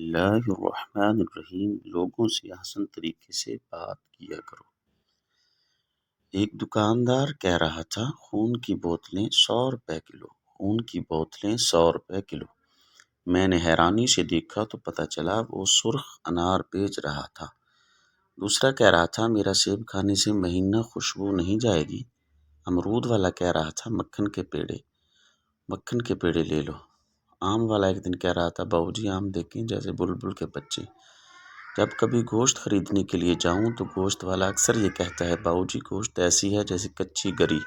اللہ الرحمن الرحیم۔ لوگوں سے حسن طریقے سے بات کیا کرو۔ ایک دکاندار کہہ رہا تھا خون کی بوتلیں 100 روپے کلو، خون کی بوتلیں 100 روپے کلو۔ میں نے حیرانی سے دیکھا تو پتہ چلا وہ سرخ انار بیچ رہا تھا۔ دوسرا کہہ رہا تھا میرا سیب کھانے سے مہینہ خوشبو نہیں جائے گی۔ امرود والا کہہ رہا تھا مکھن کے پیڑے لے لو۔ آم والا ایک دن کہہ رہا تھا باؤ جی آم دیکھیں جیسے بلبل کے بچے۔ جب کبھی گوشت خریدنے کے لیے جاؤں تو گوشت والا اکثر یہ کہتا ہے باؤ جی گوشت ایسی ہے جیسے کچی گری۔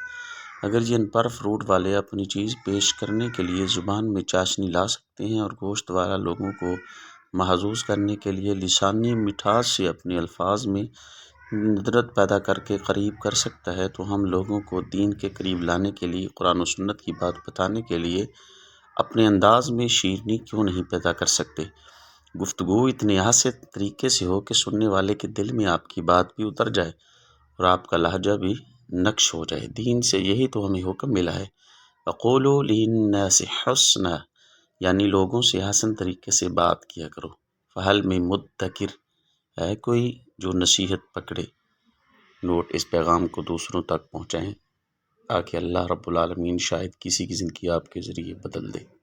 اگر جن پر فروٹ والے اپنی چیز پیش کرنے کے لیے زبان میں چاشنی لا سکتے ہیں اور گوشت والا لوگوں کو محظوظ کرنے کے لیے لسانی مٹھاس سے اپنے الفاظ میں ندرت پیدا کر کے قریب کر سکتا ہے تو ہم لوگوں کو دین کے قریب لانے کے لیے، قرآن و سنت کی بات بتانے کے لیے اپنے انداز میں شیرینی کیوں نہیں پیدا کر سکتے؟ گفتگو اتنے حسن طریقے سے ہو کہ سننے والے کے دل میں آپ کی بات بھی اتر جائے اور آپ کا لہجہ بھی نقش ہو جائے۔ دین سے یہی تو ہمیں حکم ملا ہے، وَقُولُوا لِلنَّاسِ حُسْنًا، یعنی لوگوں سے حسن طریقے سے بات کیا کرو۔ فَهَلْ مِن مُدَّکِرٍ، ہے کوئی جو نصیحت پکڑے؟ نوٹ: اس پیغام کو دوسروں تک پہنچائیں تاکہ اللہ رب العالمین شاید کسی کی زندگی آپ کے ذریعے بدل دے۔